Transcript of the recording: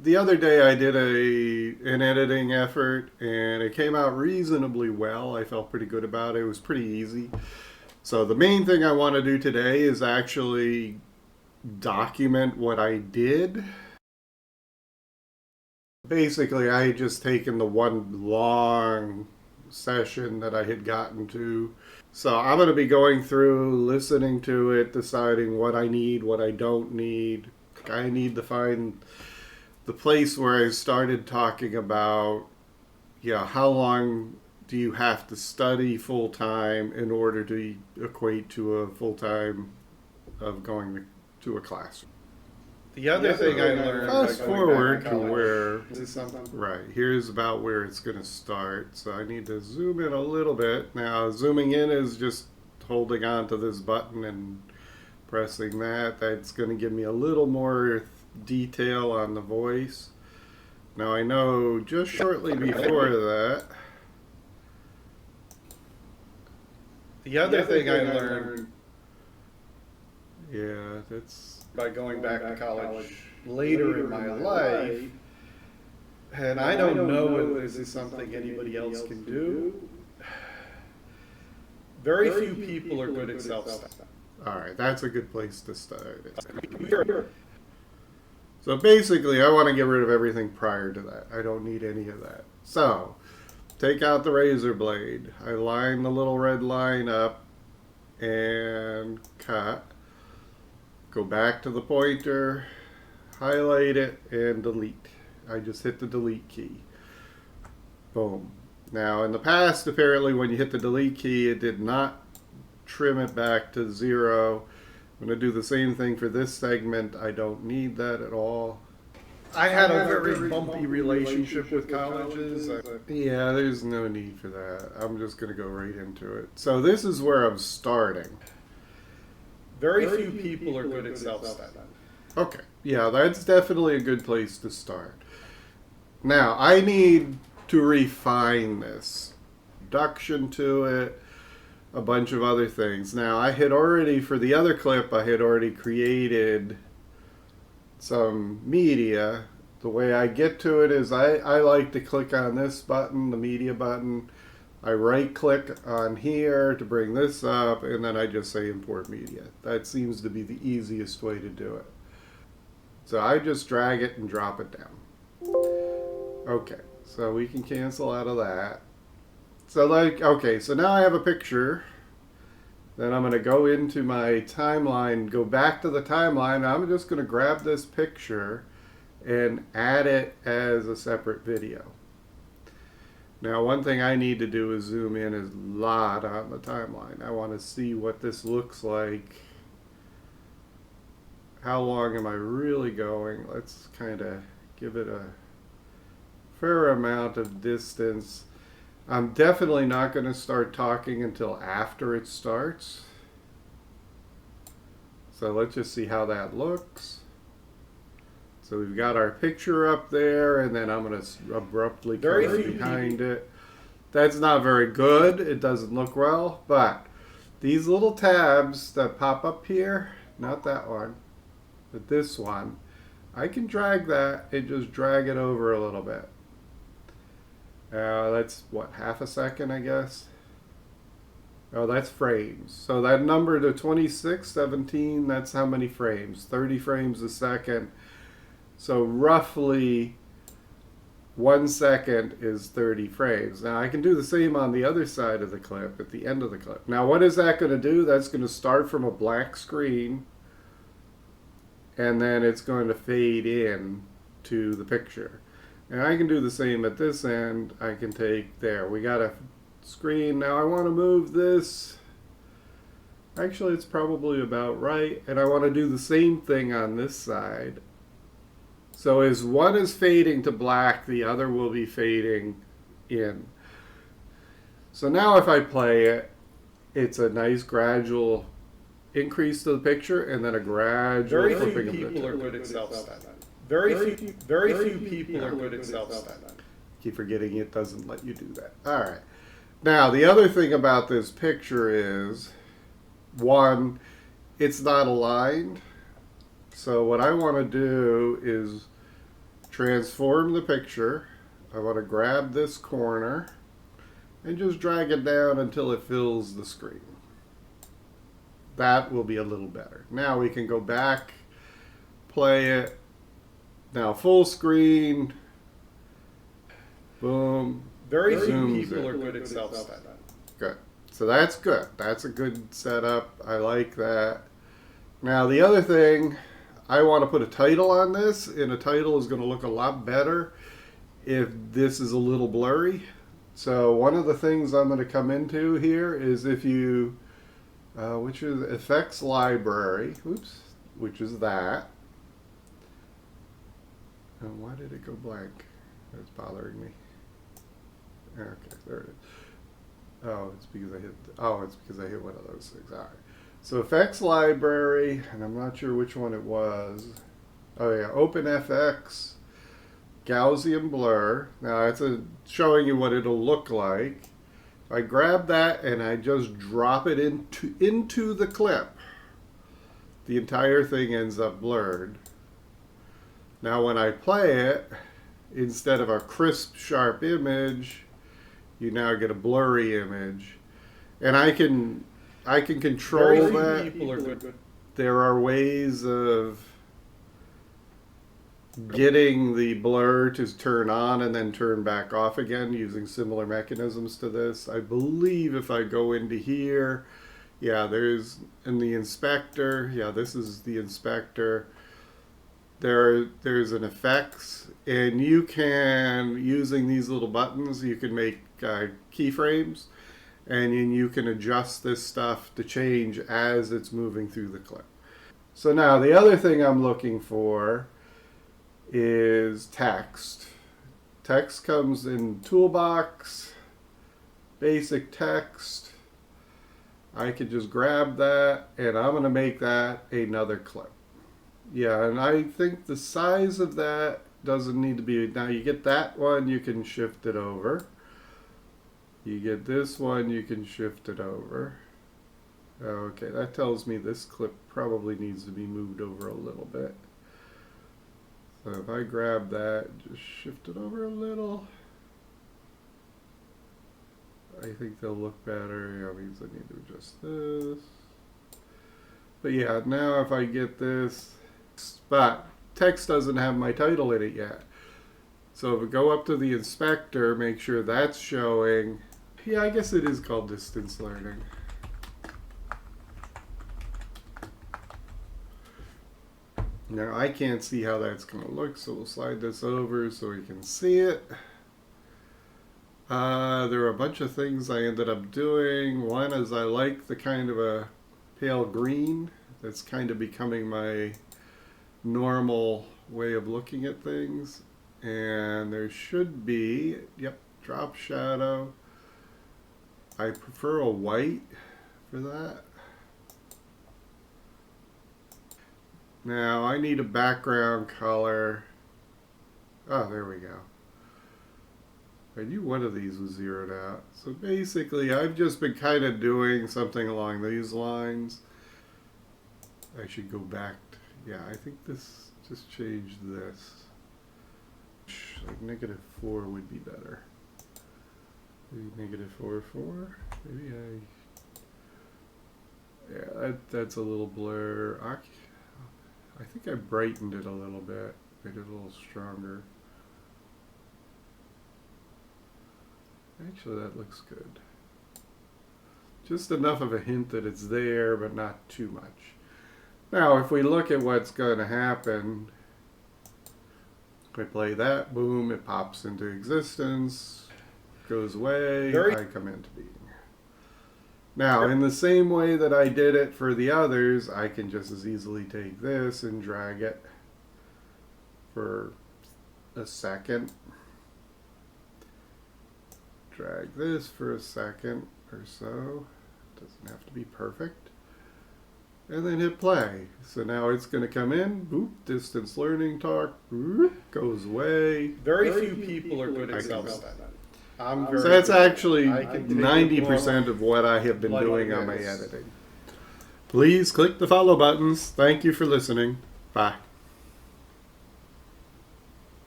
the other day I did an editing effort and it came out reasonably well. I felt pretty good about it. It was pretty easy. So the main thing I want to do today is actually document what I did. Basically, I had just taken the one long session that I had gotten to. So I'm going to be going through, listening to it, deciding what I need, what I don't need. I need to find the place where I started talking about, how long do you have to study full time in order to equate to a full time of going to a class. The other thing I learned, fast forward to where, right, here's about where it's going to start. So I need to zoom in a little bit. Now, zooming in is just holding on to this button and pressing that. That's going to give me a little more detail on the voice. Now, I know just shortly before that, the other thing I learned, that's by going back to college later in my life, and I don't know whether this is something anybody else can do. Very few people are good at self-study. All right, that's a good place to start. So basically, I want to get rid of everything prior to that. I don't need any of that. So, take out the razor blade. I line the little red line up and cut. Go back to the pointer, highlight it, and delete. I just hit the delete key. Boom. Now, in the past, apparently, when you hit the delete key, it did not trim it back to 0. I'm going to do the same thing for this segment. I don't need that at all. I had a very bumpy relationship with colleges. Yeah, there's no need for that. I'm just going to go right into it. So this is where I'm starting. Very few people are good at self-study. Okay, yeah, that's definitely a good place to start. Now, I need to refine this. Reduction to it, a bunch of other things. Now, I had already, for the other clip, I had already created some media. The way I get to it is I like to click on this button, the media button. I right click on here to bring this up, and then I just say import media. That seems to be the easiest way to do it. So I just drag it and drop it down. Okay, so we can cancel out of that. So so now I have a picture. Then I'm going to go into my timeline, go back to the timeline. I'm just going to grab this picture and add it as a separate video. Now, one thing I need to do is zoom in a lot on the timeline. I want to see what this looks like. How long am I really going? Let's kind of give it a fair amount of distance. I'm definitely not going to start talking until after it starts. So let's just see how that looks. So we've got our picture up there, and then I'm going to abruptly cover behind it. That's not very good. It doesn't look well, but these little tabs that pop up here, not that one, but this one, I can drag that and just drag it over a little bit. That's what, half a second, I guess? Oh, that's frames. So that number to 2617, that's how many frames? 30 frames a second. So roughly 1 second is 30 frames. Now I can do the same on the other side of the clip, at the end of the clip. Now what is that going to do? That's going to start from a black screen, and then it's going to fade in to the picture. And I can do the same at this end. I can take, there, we got a screen. Now I want to move this. Actually, it's probably about right. And I want to do the same thing on this side. So as one is fading to black, the other will be fading in. So now if I play it, it's a nice gradual increase to the picture and then a gradual flipping of the Very few people are good at self-study. Very few people are good at self-study. Keep forgetting it doesn't let you do that. All right. Now, the other thing about this picture is, one, it's not aligned. So what I want to do is transform the picture. I want to grab this corner and just drag it down until it fills the screen. That will be a little better. Now we can go back, play it. Now full screen. Boom. Very few people are good at self-study. Good. So that's good. That's a good setup. I like that. Now the other thing, I want to put a title on this, and a title is going to look a lot better if this is a little blurry. So one of the things I'm going to come into here is if you, which is Effects Library, oops, which is that. And why did it go blank? That's bothering me. Okay, there it is. Oh, it's because I hit one of those things. All right. So Effects Library, and I'm not sure which one it was. Oh yeah, OpenFX, Gaussian Blur. Now it's showing you what it'll look like. If I grab that and I just drop it into the clip, the entire thing ends up blurred. Now when I play it, instead of a crisp, sharp image, you now get a blurry image. And I can control that. People are good. There are ways of getting the blur to turn on and then turn back off again using similar mechanisms to this. I believe if I go into here, yeah, there's in the inspector, yeah, this is the inspector. There's an effects, and you can, using these little buttons, you can make keyframes, and then you can adjust this stuff to change as it's moving through the clip. So now the other thing I'm looking for is text. Text comes in Toolbox, Basic Text. I could just grab that, and I'm going to make that another clip. Yeah, and I think the size of that doesn't need to be, now you get that one, you can shift it over. You get this one, you can shift it over. Okay, that tells me this clip probably needs to be moved over a little bit. So if I grab that, just shift it over a little, I think they'll look better. Yeah, means I need to adjust this. But yeah, now if I get this, but text doesn't have my title in it yet. So if I go up to the inspector, make sure that's showing. Yeah, I guess it is called distance learning. Now I can't see how that's going to look, so we'll slide this over so we can see it. There are a bunch of things I ended up doing. One is I like the kind of a pale green. That's kind of becoming my normal way of looking at things. And there should be, yep, drop shadow. I prefer a white for that. Now I need a background color. Oh, there we go. I knew one of these was zeroed out. So basically I've just been kind of doing something along these lines. I should go back. Yeah, I think this just changed this. Like -4 would be better. Maybe -4. Maybe yeah, that's a little blur. I think I brightened it a little bit, made it a little stronger. Actually, that looks good. Just enough of a hint that it's there, but not too much. Now, if we look at what's going to happen, if I play that, boom, it pops into existence, goes away, I come into being. Now, in the same way that I did it for the others, I can just as easily take this and drag it for a second. Drag this for a second or so. Doesn't have to be perfect. And then hit play. So now it's going to come in, boop, distance learning talk, boop, goes away. Very few people are good at self-study. So that's actually 90% of what I have been doing on my editing. Please click the follow buttons. Thank you for listening. Bye.